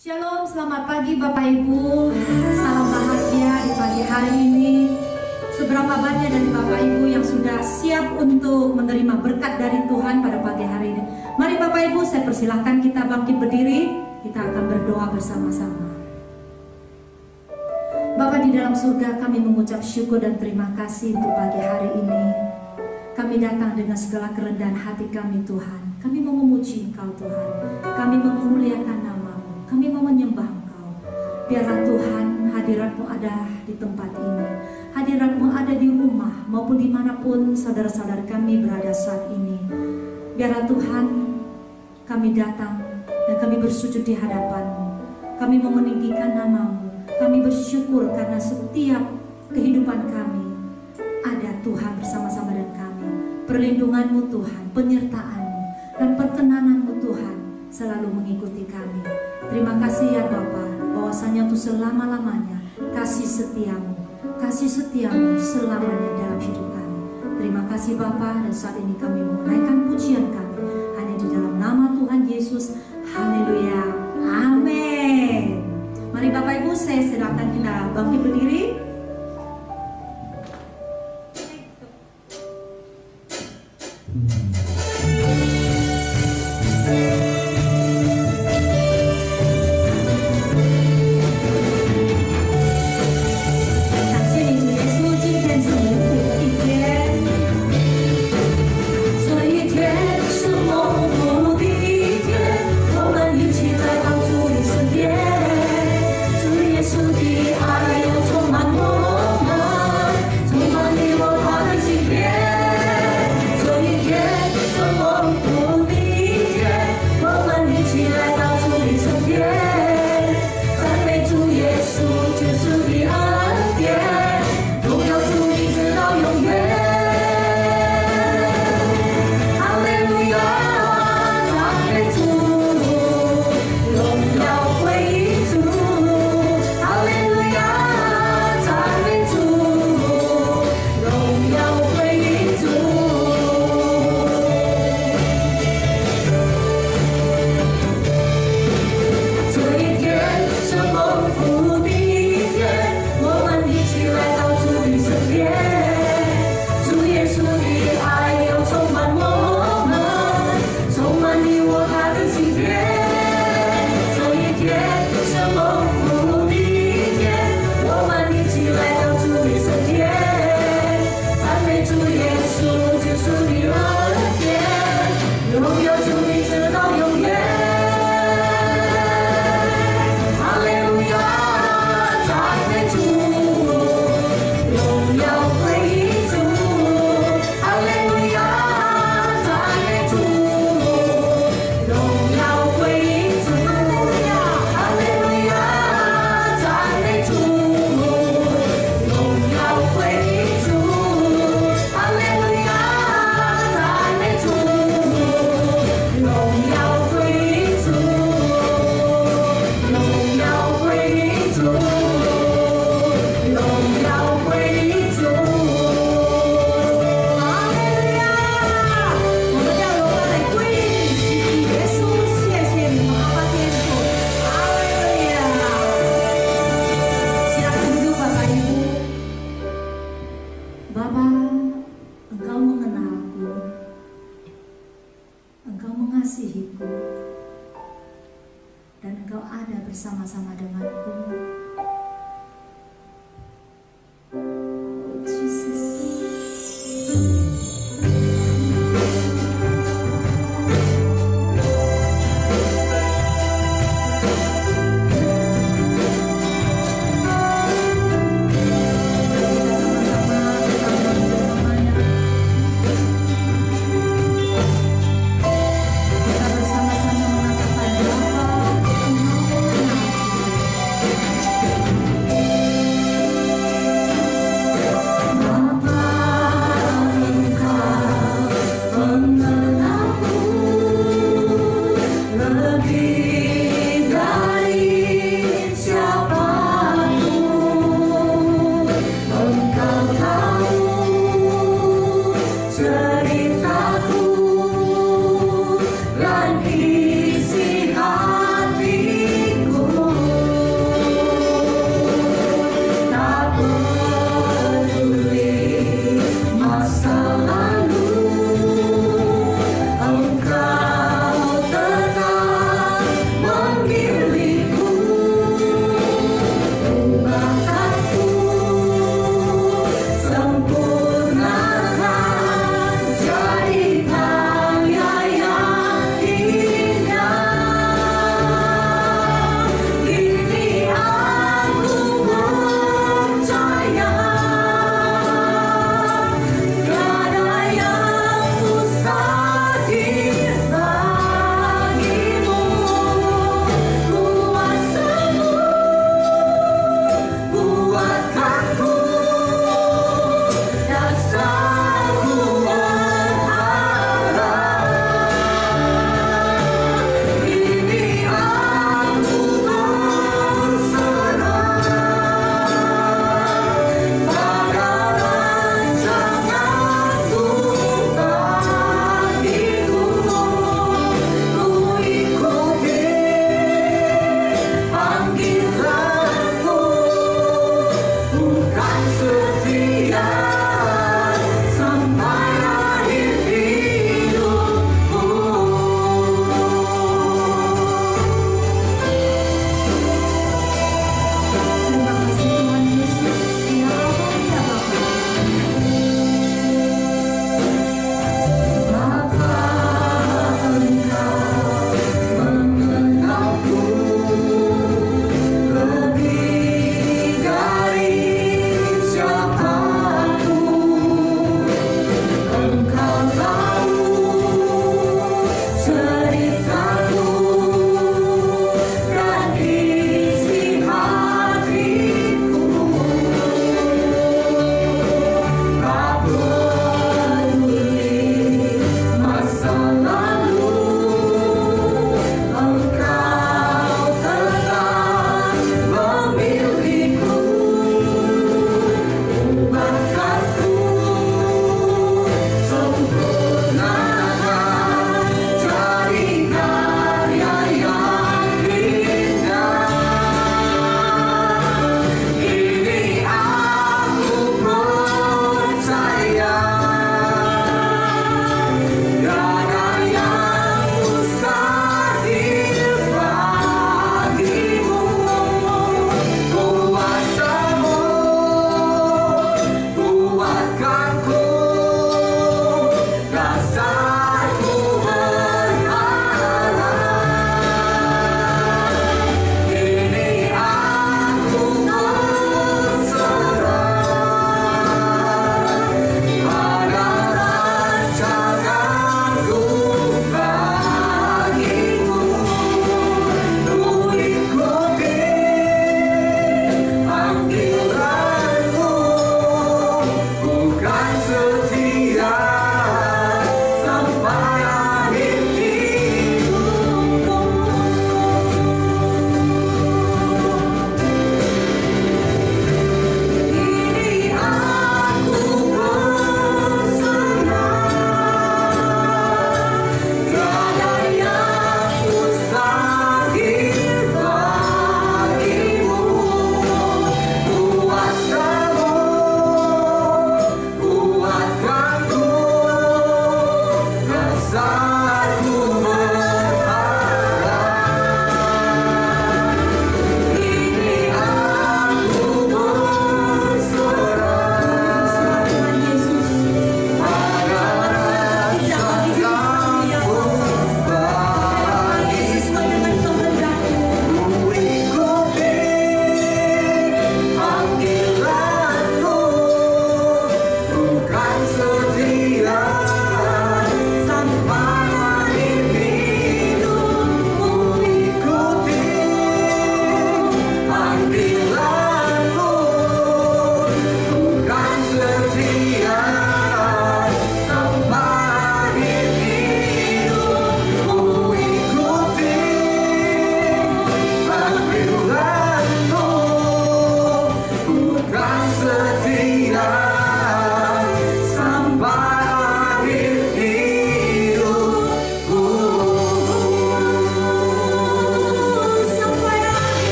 Shalom, selamat pagi Bapak Ibu. Salam bahagia di pagi hari ini. Seberapa banyak dari Bapak Ibu yang sudah siap untuk menerima berkat dari Tuhan pada pagi hari ini? Mari Bapak Ibu, saya persilahkan kita bangkit berdiri. Kita akan berdoa bersama-sama. Bapa di dalam surga, kami mengucap syukur dan terima kasih untuk pagi hari ini. Kami datang dengan segala kerendahan hati kami Tuhan. Kami mau memuji Engkau Tuhan. Kami mau memuliakan nama. Kami mau menyembah Engkau. Biarlah Tuhan hadirat-Mu ada di tempat ini. Hadirat-Mu ada di rumah maupun dimanapun saudara-saudara kami berada saat ini. Biarlah Tuhan kami datang dan kami bersujud di hadapan-Mu. Kami mau meninggikan nama-Mu. Kami bersyukur karena setiap kehidupan kami ada Tuhan bersama-sama dengan kami. Perlindungan-Mu Tuhan, penyertaan-Mu dan perkenanan-Mu Tuhan selalu mengikuti kami. Terima kasih ya Bapa, bahwasanya untuk selama-lamanya kasih setiamu selamanya dalam hidup kami. Terima kasih Bapa, dan saat ini kami menaikkan pujian kami hanya di dalam nama Tuhan Yesus. Haleluya, amin. Mari Bapak Ibu, saya silakan kita bangkit berdiri. Bersama-sama denganku. Kita bersama-sama mengatakan Bapa, Engkau mengenalku.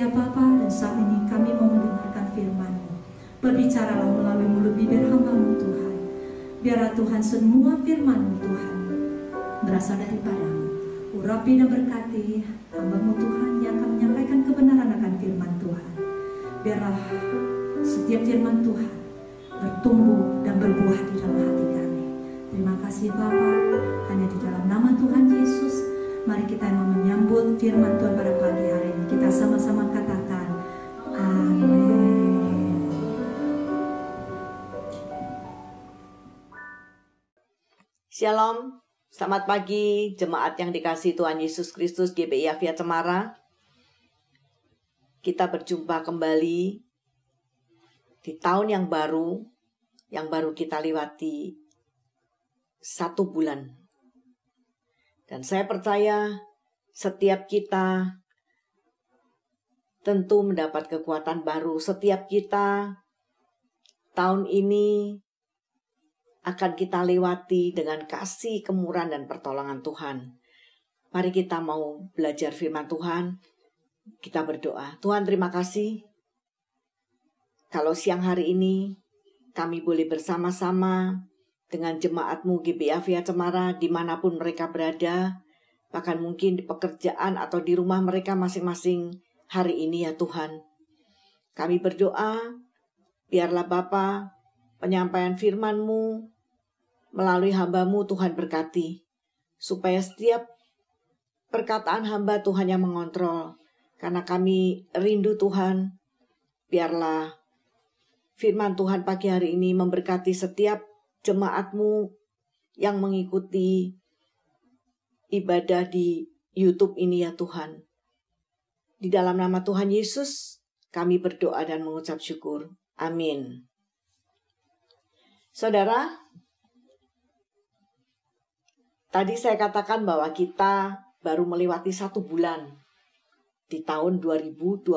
ya Bapa, dan saat ini kami mau mendengarkan firman-Mu. Berbicaralah melalui mulut bibir hamba-Mu Tuhan. Biarlah Tuhan semua firman-Mu Tuhan berasal daripada-Mu. Urapi dan berkati hamba-Mu Tuhan yang akan menyampaikan kebenaran akan firman Tuhan. Biarlah setiap firman Tuhan bertumbuh dan berbuah di dalam hati kami. Terima kasih Bapa, hanya di dalam nama Tuhan Yesus, mari kita mau menyambut firman Tuhan pada pagi hari ini. Kita sama-sama katakan, amin. Shalom, selamat pagi jemaat yang dikasihi Tuhan Yesus Kristus GBI Avia Cemara. Kita berjumpa kembali di tahun yang baru kita lewati 1 bulan. Dan saya percaya setiap kita tentu mendapat kekuatan baru. Setiap kita tahun ini akan kita lewati dengan kasih, kemurahan, dan pertolongan Tuhan. Mari kita mau belajar firman Tuhan. Kita berdoa. Tuhan, terima kasih kalau siang hari ini kami boleh bersama-sama dengan jemaat-Mu GBI Avia Cemara dimanapun mereka berada, bahkan mungkin di pekerjaan atau di rumah mereka masing-masing hari ini ya Tuhan. Kami berdoa, biarlah Bapa penyampaian firman-Mu melalui hamba-Mu Tuhan berkati, supaya setiap perkataan hamba Tuhan yang mengontrol, karena kami rindu Tuhan. Biarlah firman Tuhan pagi hari ini memberkati setiap jemaat-Mu yang mengikuti ibadah di YouTube ini ya Tuhan. Di dalam nama Tuhan Yesus kami berdoa dan mengucap syukur. Amin. Saudara, tadi saya katakan bahwa kita baru melewati 1 bulan di tahun 2021.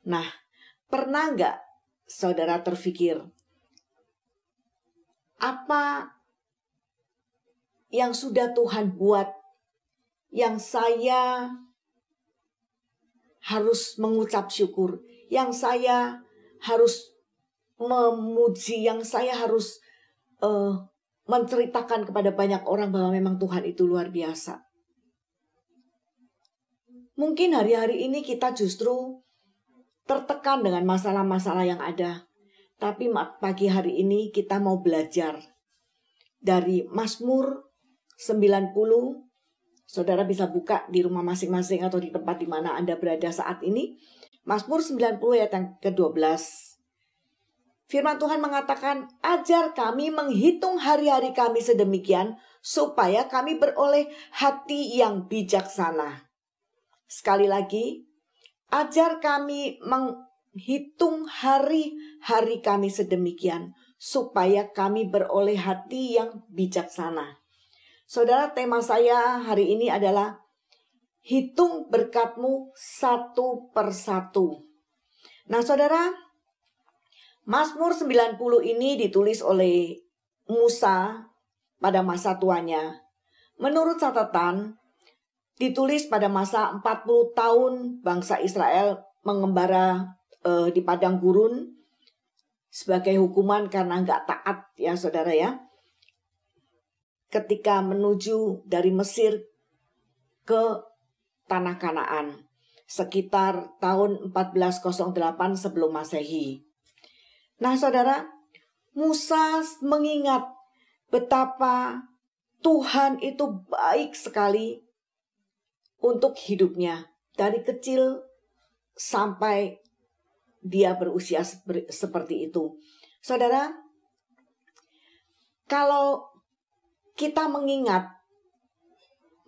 Nah, pernah nggak saudara terfikir, apa yang sudah Tuhan buat yang saya harus mengucap syukur, yang saya harus memuji, yang saya harus menceritakan kepada banyak orang bahwa memang Tuhan itu luar biasa. Mungkin hari-hari ini kita justru tertekan dengan masalah-masalah yang ada. Tapi pagi hari ini kita mau belajar dari Mazmur 90. Saudara bisa buka di rumah masing-masing atau di tempat di mana Anda berada saat ini. Mazmur 90 ayat yang ke-12. Firman Tuhan mengatakan, ajar kami menghitung hari-hari kami sedemikian, supaya kami beroleh hati yang bijaksana. Sekali lagi, ajar kami menghitung hari-hari kami sedemikian, supaya kami beroleh hati yang bijaksana. Saudara, tema saya hari ini adalah hitung berkat-Mu satu persatu. Nah saudara, Mazmur 90 ini ditulis oleh Musa pada masa tuanya. Menurut catatan, ditulis pada masa 40 tahun bangsa Israel mengembara di padang gurun sebagai hukuman karena nggak taat ya saudara ya. Ketika menuju dari Mesir ke tanah Kanaan sekitar tahun 1408 sebelum Masehi. Nah saudara, Musa mengingat betapa Tuhan itu baik sekali untuk hidupnya. Dari kecil sampai dia berusia seperti itu. Saudara, kalau kita mengingat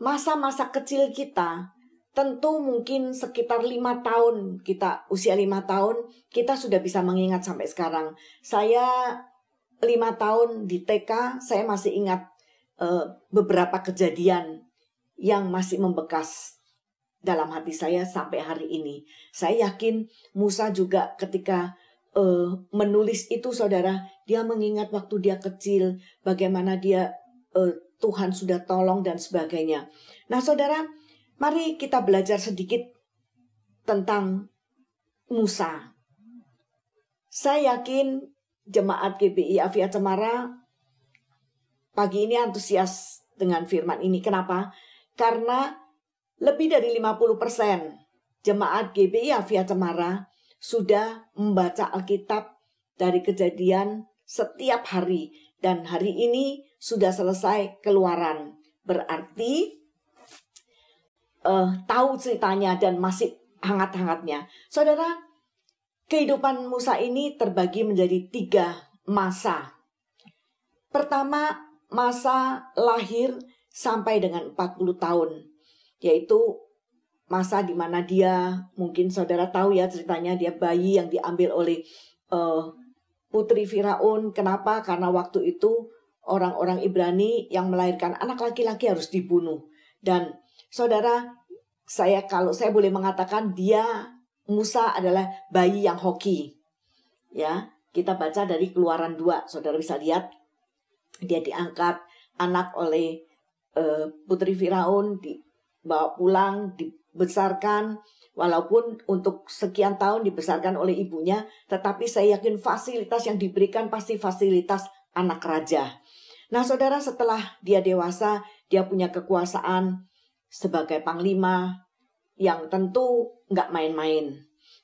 masa-masa kecil kita, tentu mungkin sekitar 5 tahun, kita usia 5 tahun, kita sudah bisa mengingat sampai sekarang. Saya 5 tahun di TK, saya masih ingat beberapa kejadian yang masih membekas dalam hati saya sampai hari ini. Saya yakin Musa juga ketika menulis itu saudara, dia mengingat waktu dia kecil, bagaimana dia Tuhan sudah tolong dan sebagainya. Nah saudara, mari kita belajar sedikit tentang Musa. Saya yakin jemaat GBI Avia Cemara pagi ini antusias dengan firman ini. Kenapa? Karena lebih dari 50% jemaat GBI Avia Cemara sudah membaca Alkitab dari Kejadian setiap hari. Dan hari ini sudah selesai Keluaran. Berarti tahu ceritanya dan masih hangat-hangatnya. Saudara, kehidupan Musa ini terbagi menjadi 3 masa. Pertama, masa lahir sampai dengan 40 tahun. Yaitu masa di mana dia, mungkin saudara tahu ya ceritanya, dia bayi yang diambil oleh putri Firaun. Kenapa? Karena waktu itu orang-orang Ibrani yang melahirkan anak laki-laki harus dibunuh. Dan saudara, kalau saya boleh mengatakan, Musa adalah bayi yang hoki. Ya, kita baca dari Keluaran 2. Saudara bisa lihat, dia diangkat anak oleh putri Firaun, dibawa pulang, dibesarkan. Walaupun untuk sekian tahun dibesarkan oleh ibunya, tetapi saya yakin fasilitas yang diberikan pasti fasilitas anak raja. Nah saudara, setelah dia dewasa, dia punya kekuasaan sebagai panglima yang tentu nggak main-main.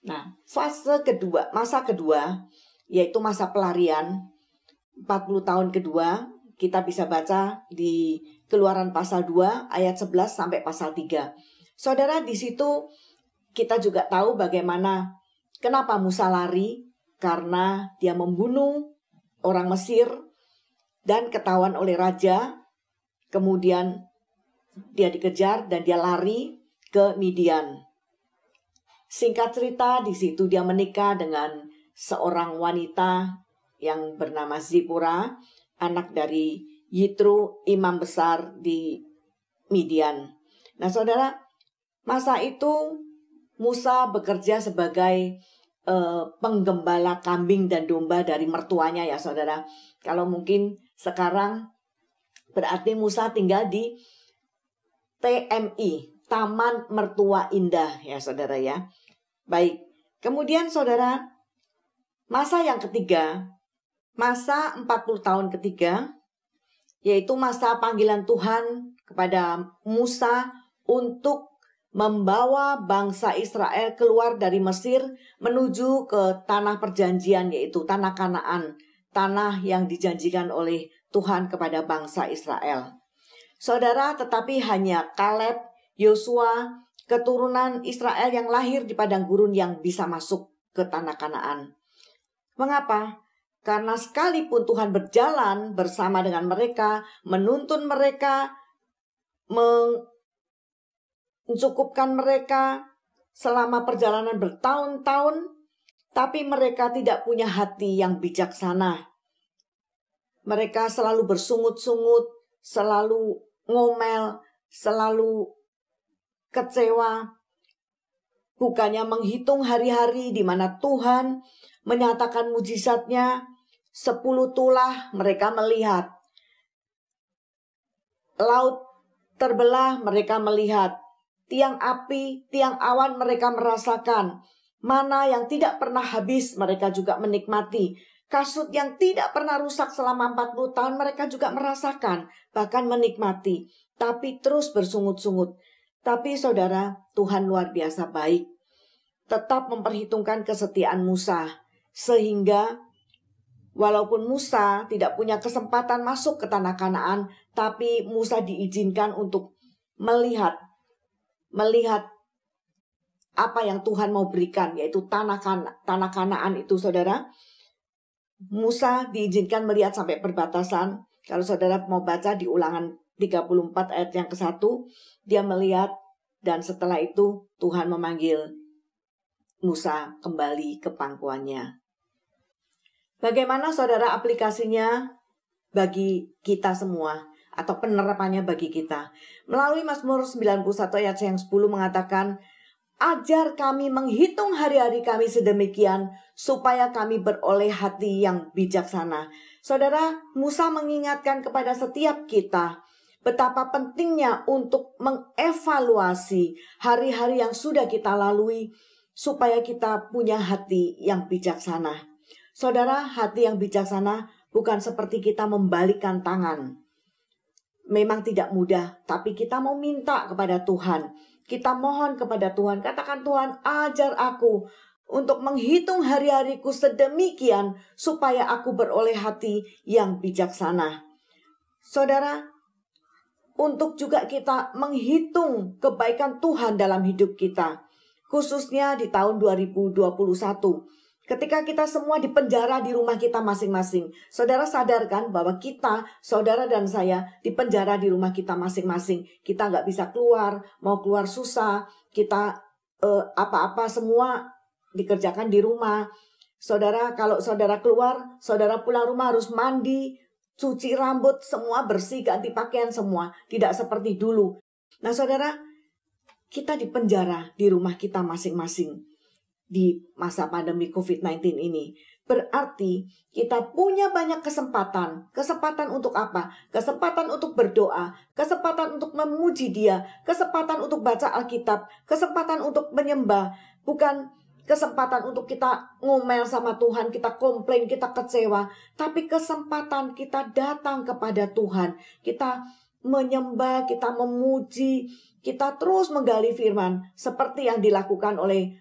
Nah, masa kedua, yaitu masa pelarian, 40 tahun kedua, kita bisa baca di Keluaran pasal 2 ayat 11 sampai pasal 3. Saudara, di situ kita juga tahu bagaimana kenapa Musa lari, karena dia membunuh orang Mesir dan ketahuan oleh raja. Kemudian dia dikejar dan dia lari ke Midian. Singkat cerita, di situ dia menikah dengan seorang wanita yang bernama Zipora, anak dari Yitro, imam besar di Midian. Nah saudara, masa itu Musa bekerja sebagai penggembala kambing dan domba dari mertuanya ya saudara. Kalau mungkin sekarang berarti Musa tinggal di TMI, Taman Mertua Indah ya saudara ya. Baik, kemudian saudara, masa yang ketiga, masa 40 tahun ketiga, yaitu masa panggilan Tuhan kepada Musa untuk membawa bangsa Israel keluar dari Mesir menuju ke tanah perjanjian, yaitu tanah Kanaan, tanah yang dijanjikan oleh Tuhan kepada bangsa Israel. Saudara, tetapi hanya Kaleb, Yosua, keturunan Israel yang lahir di padang gurun yang bisa masuk ke tanah Kanaan. Mengapa? Karena sekalipun Tuhan berjalan bersama dengan mereka, menuntun mereka, mencukupkan mereka selama perjalanan bertahun-tahun, tapi mereka tidak punya hati yang bijaksana. Mereka selalu bersungut-sungut, selalu ngomel, selalu kecewa. Bukannya menghitung hari-hari di mana Tuhan menyatakan mujizatnya, 10 tulah mereka melihat. Laut terbelah mereka melihat. Tiang api, tiang awan mereka merasakan. Mana yang tidak pernah habis mereka juga menikmati. Kasut yang tidak pernah rusak selama 40 tahun mereka juga merasakan. Bahkan menikmati. Tapi terus bersungut-sungut. Tapi saudara, Tuhan luar biasa baik. Tetap memperhitungkan kesetiaan Musa. Sehingga walaupun Musa tidak punya kesempatan masuk ke tanah Kanaan, tapi Musa diizinkan untuk melihat apa yang Tuhan mau berikan, yaitu tanah Kanaan itu saudara. Musa diizinkan melihat sampai perbatasan. Kalau saudara mau baca di Ulangan 34 ayat yang ke-1, dia melihat dan setelah itu Tuhan memanggil Musa kembali ke pangkuannya. Bagaimana saudara aplikasinya bagi kita semua atau penerapannya bagi kita? Melalui Mazmur 91 ayat yang 10 mengatakan, ajar kami menghitung hari-hari kami sedemikian supaya kami beroleh hati yang bijaksana. Saudara, Musa mengingatkan kepada setiap kita betapa pentingnya untuk mengevaluasi hari-hari yang sudah kita lalui supaya kita punya hati yang bijaksana. Saudara, hati yang bijaksana bukan seperti kita membalikkan tangan. Memang tidak mudah, tapi kita mau minta kepada Tuhan. Kita mohon kepada Tuhan, katakan, Tuhan, ajar aku untuk menghitung hari-hariku sedemikian supaya aku beroleh hati yang bijaksana. Saudara, untuk juga kita menghitung kebaikan Tuhan dalam hidup kita, khususnya di tahun 2021. Ketika kita semua dipenjara di rumah kita masing-masing. Saudara sadarkan bahwa kita, saudara dan saya, dipenjara di rumah kita masing-masing. Kita nggak bisa keluar, mau keluar susah. Kita apa-apa semua dikerjakan di rumah. Saudara, kalau saudara keluar, saudara pulang rumah harus mandi, cuci rambut, semua bersih, ganti pakaian semua. Tidak seperti dulu. Nah saudara, kita dipenjara di rumah kita masing-masing di masa pandemi COVID-19 ini. Berarti kita punya banyak kesempatan. Kesempatan untuk apa? Kesempatan untuk berdoa, kesempatan untuk memuji Dia, kesempatan untuk baca Alkitab, kesempatan untuk menyembah. Bukan kesempatan untuk kita ngomel sama Tuhan, kita komplain, kita kecewa. Tapi kesempatan kita datang kepada Tuhan. Kita menyembah, kita memuji, kita terus menggali firman. Seperti yang dilakukan oleh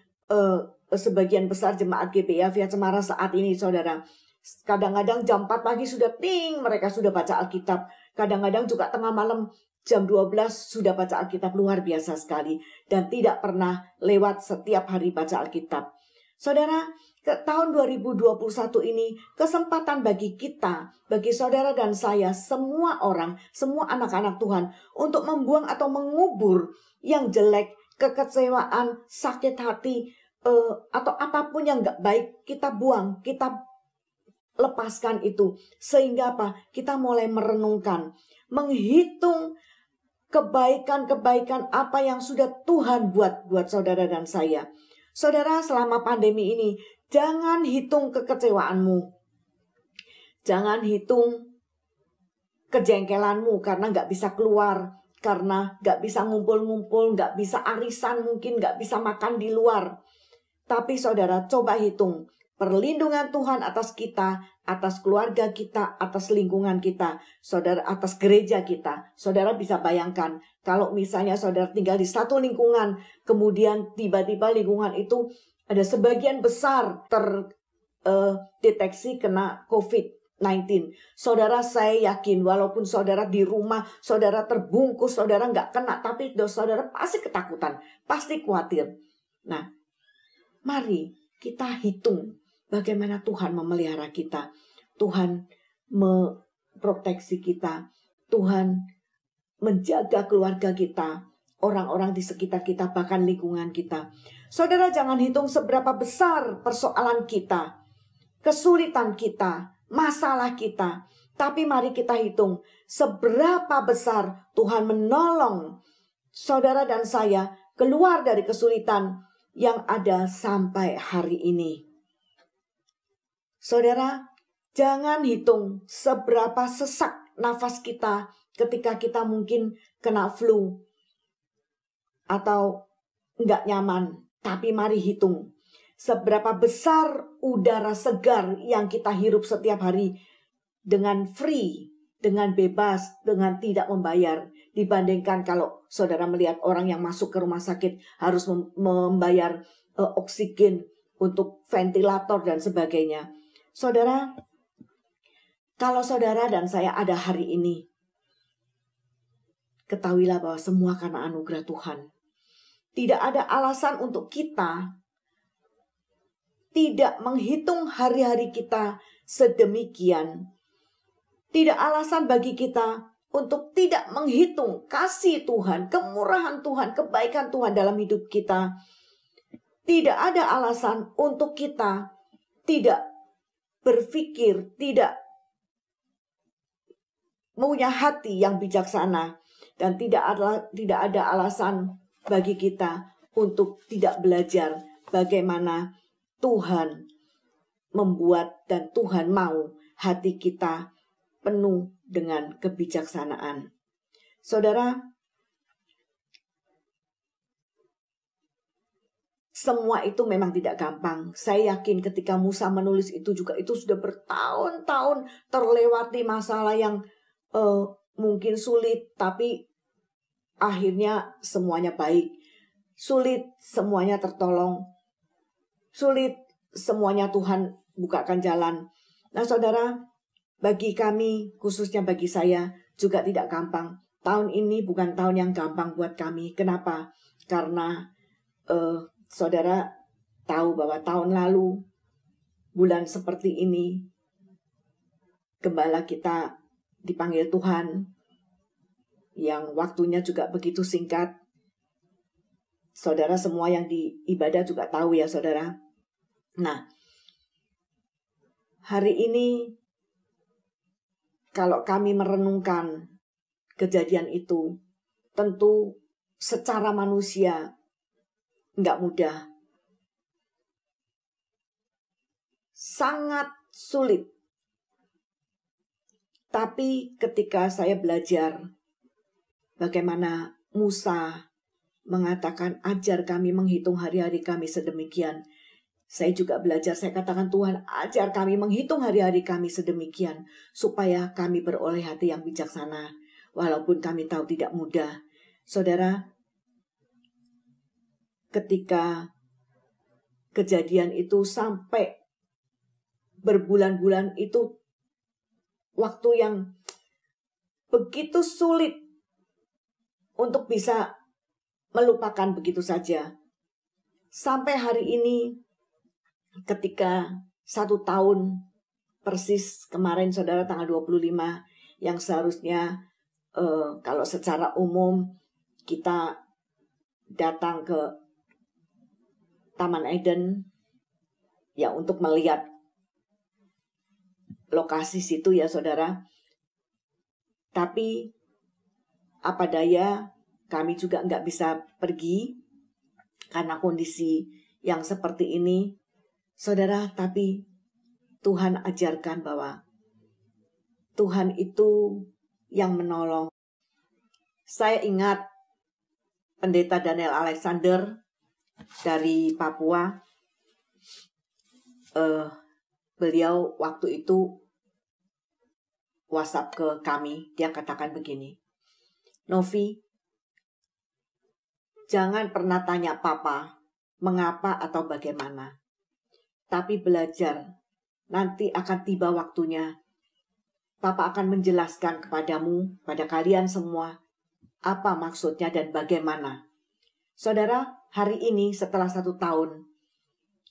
sebagian besar jemaat GPA Via Cemara saat ini, saudara. Kadang-kadang jam 4 pagi sudah mereka sudah baca Alkitab. Kadang-kadang juga tengah malam jam 12 sudah baca Alkitab, luar biasa sekali. Dan tidak pernah lewat setiap hari baca Alkitab. Saudara, ke tahun 2021 ini kesempatan bagi kita, bagi saudara dan saya, semua orang, semua anak-anak Tuhan, untuk membuang atau mengubur yang jelek, kekecewaan, sakit hati, atau apapun yang gak baik, kita buang, kita lepaskan itu. Sehingga apa? Kita mulai merenungkan, menghitung kebaikan-kebaikan apa yang sudah Tuhan buat saudara dan saya. Saudara, selama pandemi ini, jangan hitung kekecewaanmu. Jangan hitung kejengkelanmu karena gak bisa keluar, karena gak bisa ngumpul-ngumpul, gak bisa arisan mungkin, gak bisa makan di luar. Tapi saudara, coba hitung perlindungan Tuhan atas kita, atas keluarga kita, atas lingkungan kita, saudara, atas gereja kita. Saudara bisa bayangkan, kalau misalnya saudara tinggal di satu lingkungan, kemudian tiba-tiba lingkungan itu ada sebagian besar terdeteksi kena COVID-19. Saudara, saya yakin walaupun saudara di rumah, saudara terbungkus, saudara nggak kena, tapi saudara pasti ketakutan, pasti khawatir. Nah, mari kita hitung bagaimana Tuhan memelihara kita, Tuhan memproteksi kita, Tuhan menjaga keluarga kita, orang-orang di sekitar kita, bahkan lingkungan kita. Saudara, jangan hitung seberapa besar persoalan kita, kesulitan kita, masalah kita. Tapi mari kita hitung seberapa besar Tuhan menolong saudara dan saya keluar dari kesulitan yang ada sampai hari ini. Saudara, jangan hitung seberapa sesak nafas kita ketika kita mungkin kena flu atau nggak nyaman. Tapi mari hitung seberapa besar udara segar yang kita hirup setiap hari dengan free, dengan bebas, dengan tidak membayar. Dibandingkan kalau saudara melihat orang yang masuk ke rumah sakit harus membayar oksigen untuk ventilator dan sebagainya. Saudara, kalau saudara dan saya ada hari ini, ketahuilah bahwa semua karena anugerah Tuhan. Tidak ada alasan untuk kita tidak menghitung hari-hari kita sedemikian. Tidak alasan bagi kita untuk tidak menghitung kasih Tuhan, kemurahan Tuhan, kebaikan Tuhan dalam hidup kita. Tidak ada alasan untuk kita tidak berpikir, tidak punya hati yang bijaksana. Dan tidak ada alasan bagi kita untuk tidak belajar bagaimana Tuhan membuat dan Tuhan mau hati kita penuh dengan kebijaksanaan. Saudara, semua itu memang tidak gampang. Saya yakin ketika Musa menulis itu juga itu sudah bertahun-tahun terlewati masalah yang mungkin sulit, tapi akhirnya semuanya baik. Sulit, semuanya tertolong. Sulit, semuanya Tuhan bukakan jalan. Nah saudara, bagi kami, khususnya bagi saya, juga tidak gampang. Tahun ini bukan tahun yang gampang buat kami. Kenapa? Karena saudara tahu bahwa tahun lalu, bulan seperti ini, gembala kita dipanggil Tuhan, yang waktunya juga begitu singkat. Saudara semua yang di ibadah juga tahu ya saudara. Nah, hari ini kalau kami merenungkan kejadian itu, tentu secara manusia nggak mudah. Sangat sulit. Tapi ketika saya belajar bagaimana Musa mengatakan, ajar kami menghitung hari-hari kami sedemikian. Saya juga belajar, saya katakan, Tuhan ajar kami menghitung hari-hari kami sedemikian, supaya kami beroleh hati yang bijaksana. Walaupun kami tahu tidak mudah. Saudara, ketika kejadian itu sampai berbulan-bulan itu waktu yang begitu sulit untuk bisa melupakan begitu saja. Sampai hari ini ketika 1 tahun persis kemarin saudara tanggal 25 yang seharusnya kalau secara umum kita datang ke Taman Eden ya untuk melihat lokasi situ ya saudara. Tapi apa daya kami juga nggak bisa pergi karena kondisi yang seperti ini saudara. Tapi Tuhan ajarkan bahwa Tuhan itu yang menolong. Saya ingat Pendeta Daniel Alexander dari Papua. Beliau waktu itu WhatsApp ke kami. Dia katakan begini, Novi, jangan pernah tanya Papa mengapa atau bagaimana. Tapi belajar, nanti akan tiba waktunya. Papa akan menjelaskan kepadamu, pada kalian semua, apa maksudnya dan bagaimana. Saudara, hari ini setelah 1 tahun,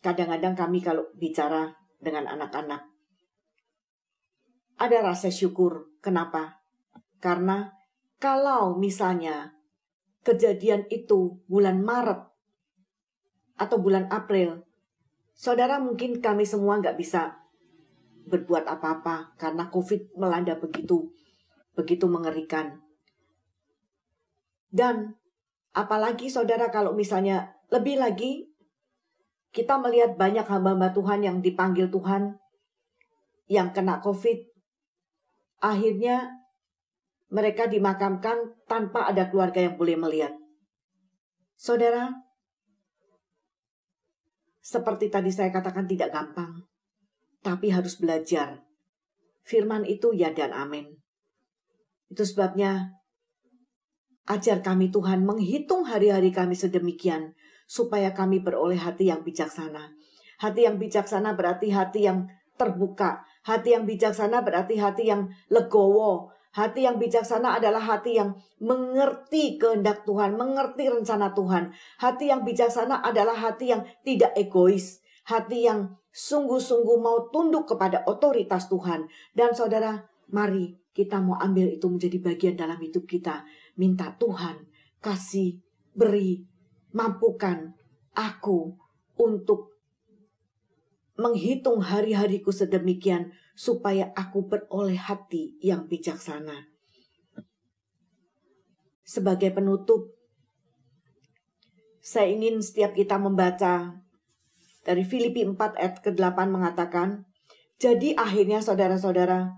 kadang-kadang kami kalau bicara dengan anak-anak, ada rasa syukur. Kenapa? Karena kalau misalnya kejadian itu bulan Maret atau bulan April, saudara mungkin kami semua nggak bisa berbuat apa-apa karena COVID melanda begitu mengerikan. Dan apalagi saudara kalau misalnya lebih lagi kita melihat banyak hamba-hamba Tuhan yang dipanggil Tuhan yang kena COVID. Akhirnya mereka dimakamkan tanpa ada keluarga yang boleh melihat. Saudara, seperti tadi saya katakan tidak gampang. Tapi harus belajar. Firman itu ya dan amin. Itu sebabnya ajar kami Tuhan menghitung hari-hari kami sedemikian supaya kami beroleh hati yang bijaksana. Hati yang bijaksana berarti hati yang terbuka. Hati yang bijaksana berarti hati yang legowo. Hati yang bijaksana adalah hati yang mengerti kehendak Tuhan, mengerti rencana Tuhan. Hati yang bijaksana adalah hati yang tidak egois. Hati yang sungguh-sungguh mau tunduk kepada otoritas Tuhan. Dan saudara, mari kita mau ambil itu menjadi bagian dalam hidup kita. Minta Tuhan kasih, beri, mampukan aku untuk menghitung hari-hariku sedemikian supaya aku beroleh hati yang bijaksana. Sebagai penutup, saya ingin setiap kita membaca dari Filipi 4 ayat ke-8 mengatakan, jadi akhirnya saudara-saudara,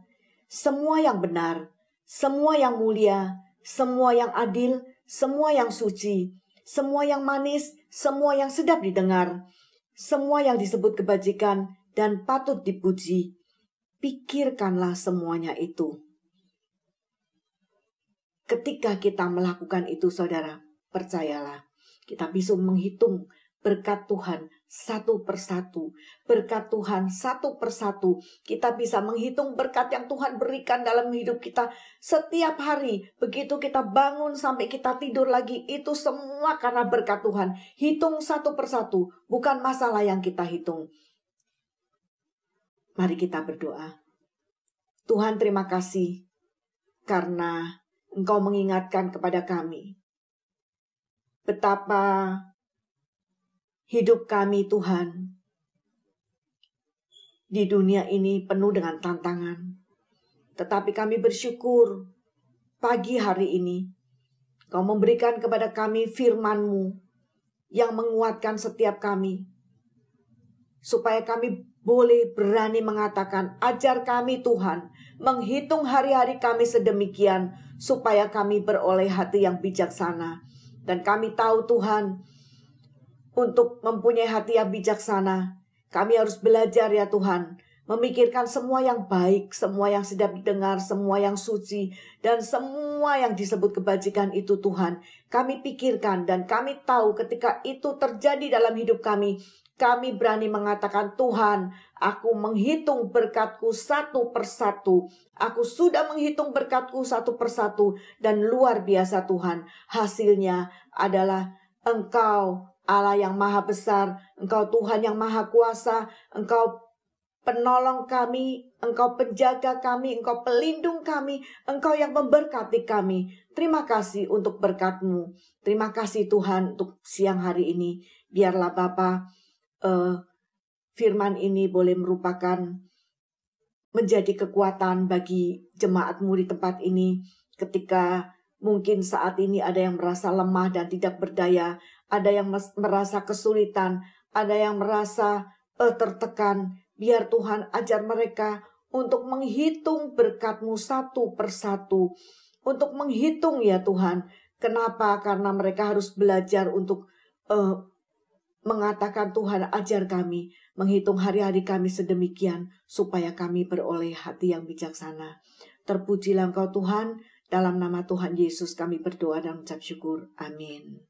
semua yang benar, semua yang mulia, semua yang adil, semua yang suci, semua yang manis, semua yang sedap didengar, semua yang disebut kebajikan dan patut dipuji. Pikirkanlah semuanya itu. Ketika kita melakukan itu, saudara, percayalah, kita bisa menghitung berkat Tuhan satu persatu. Berkat Tuhan satu persatu. Kita bisa menghitung berkat yang Tuhan berikan dalam hidup kita setiap hari. Begitu kita bangun sampai kita tidur lagi, itu semua karena berkat Tuhan. Hitung satu persatu, bukan masalah yang kita hitung. Mari kita berdoa. Tuhan, terima kasih karena Engkau mengingatkan kepada kami betapa hidup kami, Tuhan, di dunia ini penuh dengan tantangan. Tetapi kami bersyukur pagi hari ini Kau memberikan kepada kami firman-Mu yang menguatkan setiap kami, supaya kami boleh berani mengatakan, ajar kami Tuhan, menghitung hari-hari kami sedemikian, supaya kami beroleh hati yang bijaksana. Dan kami tahu Tuhan, untuk mempunyai hati yang bijaksana, kami harus belajar ya Tuhan, memikirkan semua yang baik, semua yang sedap didengar, semua yang suci, dan semua yang disebut kebajikan itu Tuhan. Kami pikirkan dan kami tahu ketika itu terjadi dalam hidup kami berani mengatakan, Tuhan, aku menghitung berkat-Ku satu persatu. Aku sudah menghitung berkat-Ku satu persatu. Dan luar biasa Tuhan, hasilnya adalah Engkau Allah yang maha besar, Engkau Tuhan yang maha kuasa, Engkau penolong kami, Engkau penjaga kami, Engkau pelindung kami, Engkau yang memberkati kami. Terima kasih untuk berkat-Mu. Terima kasih Tuhan untuk siang hari ini. Biarlah Bapa, firman ini boleh merupakan menjadi kekuatan bagi jemaat-Mu di tempat ini. Ketika mungkin saat ini ada yang merasa lemah dan tidak berdaya, ada yang merasa kesulitan, ada yang merasa tertekan. Biar Tuhan ajar mereka untuk menghitung berkat-Mu satu persatu. Untuk menghitung ya Tuhan. Kenapa? Karena mereka harus belajar untuk mengatakan, Tuhan ajar kami menghitung hari-hari kami sedemikian, supaya kami beroleh hati yang bijaksana. Terpujilah Engkau Tuhan, dalam nama Tuhan Yesus kami berdoa dan mengucap syukur. Amin.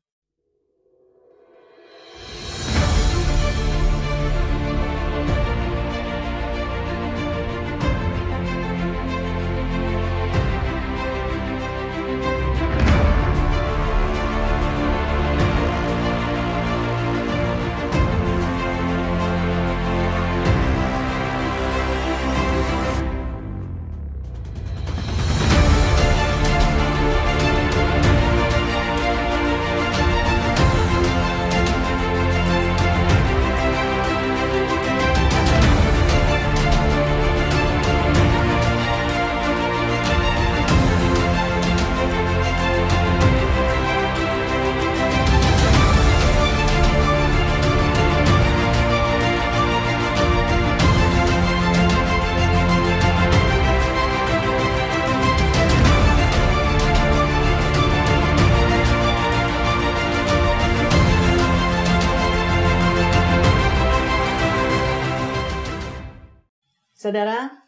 Saudara,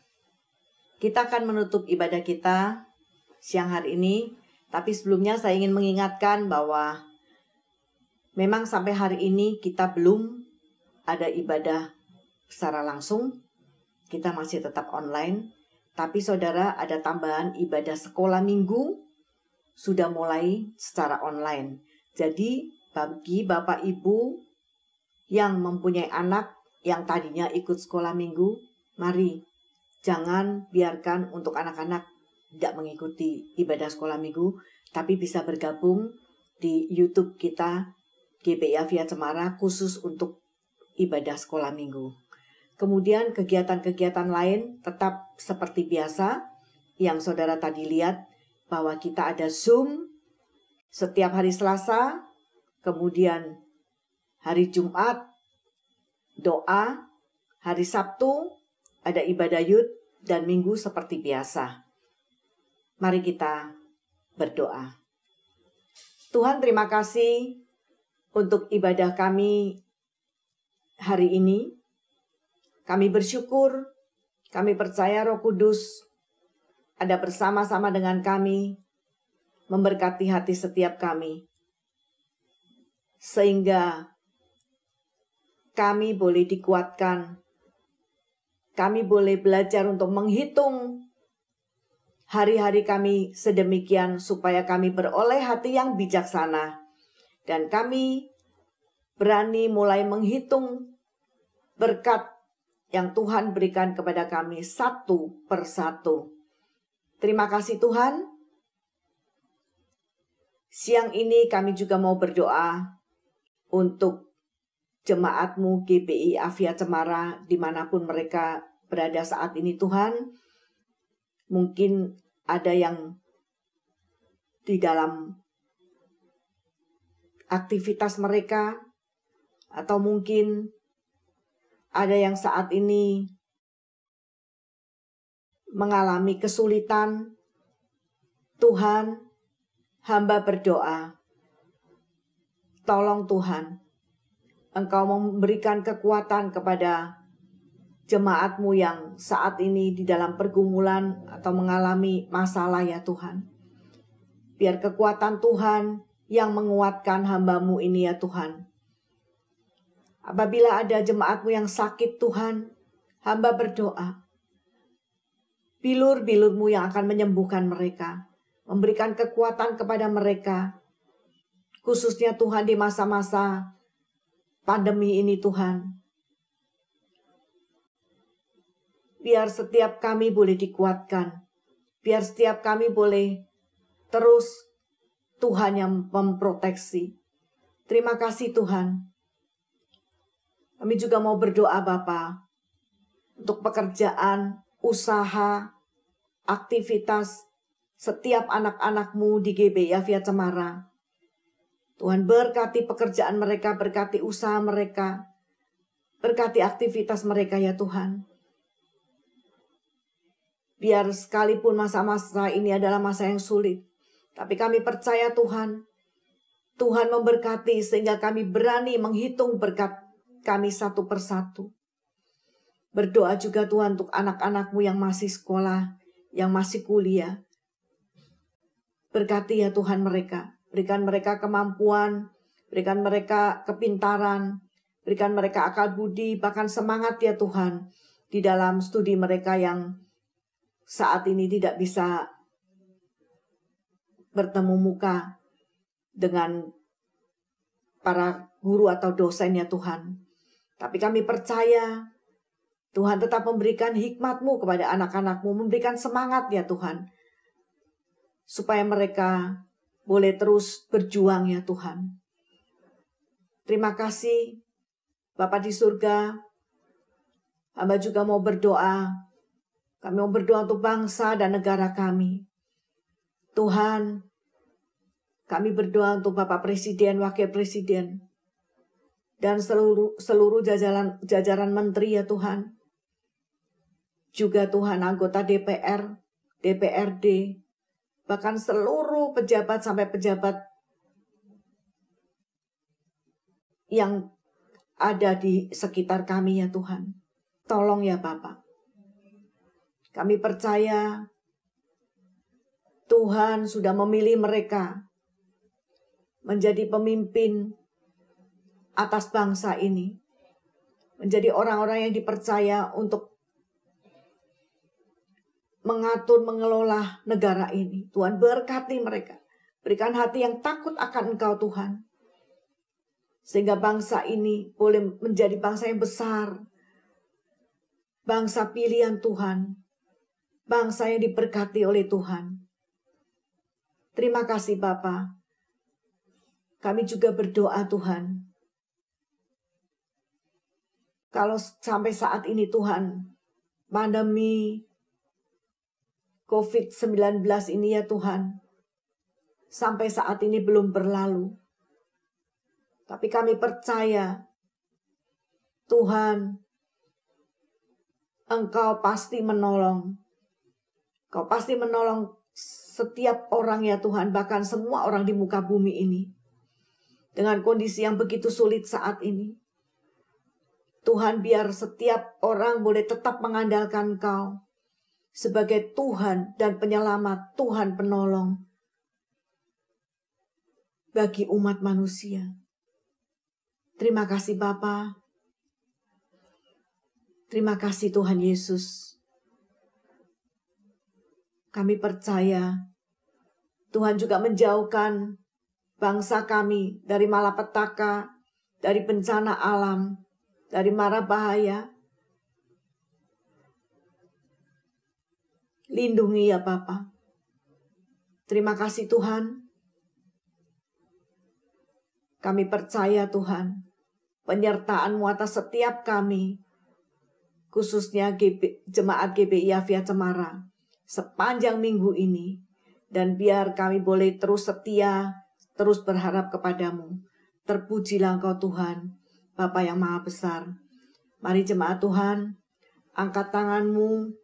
kita akan menutup ibadah kita siang hari ini. Tapi sebelumnya saya ingin mengingatkan bahwa memang sampai hari ini kita belum ada ibadah secara langsung. Kita masih tetap online. Tapi saudara, ada tambahan ibadah sekolah minggu sudah mulai secara online. Jadi bagi Bapak Ibu yang mempunyai anak yang tadinya ikut sekolah minggu, mari, jangan biarkan untuk anak-anak tidak mengikuti ibadah sekolah minggu, tapi bisa bergabung di YouTube kita, GPI Via Cemara, khusus untuk ibadah sekolah minggu. Kemudian kegiatan-kegiatan lain tetap seperti biasa, yang saudara tadi lihat, bahwa kita ada Zoom setiap hari Selasa, kemudian hari Jumat, doa, hari Sabtu, ada ibadah youth, dan Minggu seperti biasa. Mari kita berdoa. Tuhan, terima kasih untuk ibadah kami hari ini. Kami bersyukur, kami percaya Roh Kudus ada bersama-sama dengan kami, memberkati hati setiap kami. Sehingga kami boleh dikuatkan, kami boleh belajar untuk menghitung hari-hari kami sedemikian supaya kami beroleh hati yang bijaksana. Dan kami berani mulai menghitung berkat yang Tuhan berikan kepada kami satu persatu. Terima kasih Tuhan. Siang ini kami juga mau berdoa untuk jemaat-Mu GBI Avia Cemara dimanapun mereka berada saat ini Tuhan. Mungkin ada yang di dalam aktivitas mereka, atau mungkin ada yang saat ini mengalami kesulitan. Tuhan, hamba berdoa, tolong Tuhan, Engkau memberikan kekuatan kepada jemaat-Mu yang saat ini di dalam pergumulan atau mengalami masalah ya Tuhan. Biar kekuatan Tuhan yang menguatkan hamba-Mu ini ya Tuhan. Apabila ada jemaat-Mu yang sakit Tuhan, hamba berdoa. Bilur-bilur-Mu yang akan menyembuhkan mereka. Memberikan kekuatan kepada mereka. Khususnya Tuhan di masa-masa pandemi ini Tuhan. Biar setiap kami boleh dikuatkan. Biar setiap kami boleh terus Tuhan yang memproteksi. Terima kasih Tuhan. Kami juga mau berdoa Bapa untuk pekerjaan, usaha, aktivitas setiap anak-anak-Mu di GBI Avia Cemara. Tuhan berkati pekerjaan mereka, berkati usaha mereka, berkati aktivitas mereka ya Tuhan. Biar sekalipun masa-masa ini adalah masa yang sulit, tapi kami percaya Tuhan, Tuhan memberkati sehingga kami berani menghitung berkat kami satu persatu. Berdoa juga Tuhan untuk anak-anak-Mu yang masih sekolah, yang masih kuliah. Berkati ya Tuhan mereka. Berikan mereka kemampuan, berikan mereka kepintaran, berikan mereka akal budi, bahkan semangat ya Tuhan. Di dalam studi mereka yang saat ini tidak bisa bertemu muka dengan para guru atau dosen ya Tuhan. Tapi kami percaya Tuhan tetap memberikan hikmat-Mu kepada anak-anak-Mu, memberikan semangat ya Tuhan. Supaya mereka boleh terus berjuang ya Tuhan. Terima kasih Bapa di surga. Hamba juga mau berdoa. Kami mau berdoa untuk bangsa dan negara kami. Tuhan, kami berdoa untuk Bapak Presiden, Wakil Presiden, dan seluruh jajaran menteri ya Tuhan. Juga Tuhan anggota DPR, DPRD, bahkan seluruh pejabat sampai pejabat yang ada di sekitar kami ya Tuhan. Tolong ya Bapak. Kami percaya Tuhan sudah memilih mereka menjadi pemimpin atas bangsa ini. Menjadi orang-orang yang dipercaya untuk mengatur, mengelola negara ini. Tuhan berkati mereka. Berikan hati yang takut akan Engkau Tuhan. Sehingga bangsa ini boleh menjadi bangsa yang besar. Bangsa pilihan Tuhan. Bangsa yang diberkati oleh Tuhan. Terima kasih Bapa. Kami juga berdoa Tuhan. Kalau sampai saat ini Tuhan, pandemi COVID-19 ini ya Tuhan, sampai saat ini belum berlalu. Tapi kami percaya, Tuhan, Engkau pasti menolong. Engkau pasti menolong setiap orang ya Tuhan, bahkan semua orang di muka bumi ini. dengan kondisi yang begitu sulit saat ini. Tuhan, biar setiap orang boleh tetap mengandalkan Engkau sebagai Tuhan dan penyelamat, Tuhan penolong bagi umat manusia. Terima kasih Bapa. Terima kasih Tuhan Yesus. Kami percaya Tuhan juga menjauhkan bangsa kami dari malapetaka, dari bencana alam, dari mara bahaya. Lindungi ya Bapa. Terima kasih Tuhan. Kami percaya Tuhan, penyertaan-Mu atas setiap kami, khususnya Jemaat GBI Avia Cemara, sepanjang minggu ini. Dan biar kami boleh terus setia, terus berharap kepadamu. Terpujilah Engkau Tuhan, Bapa yang Maha Besar. Mari jemaat Tuhan, angkat tanganmu,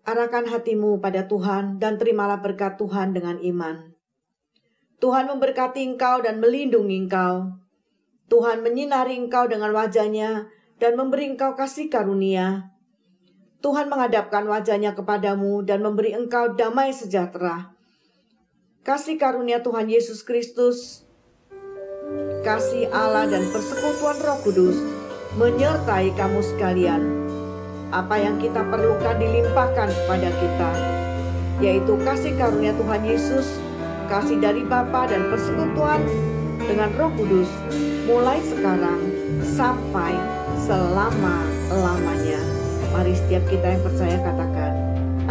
arahkan hatimu pada Tuhan, dan terimalah berkat Tuhan dengan iman. Tuhan memberkati engkau dan melindungi engkau. Tuhan menyinari engkau dengan wajah-Nya dan memberi engkau kasih karunia. Tuhan menghadapkan wajah-Nya kepadamu dan memberi engkau damai sejahtera. Kasih karunia Tuhan Yesus Kristus, kasih Allah dan persekutuan Roh Kudus menyertai kamu sekalian. Apa yang kita perlukan dilimpahkan kepada kita, yaitu kasih karunia Tuhan Yesus, kasih dari Bapa dan persekutuan dengan Roh Kudus, mulai sekarang sampai selama-lamanya. Mari setiap kita yang percaya katakan,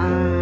amin.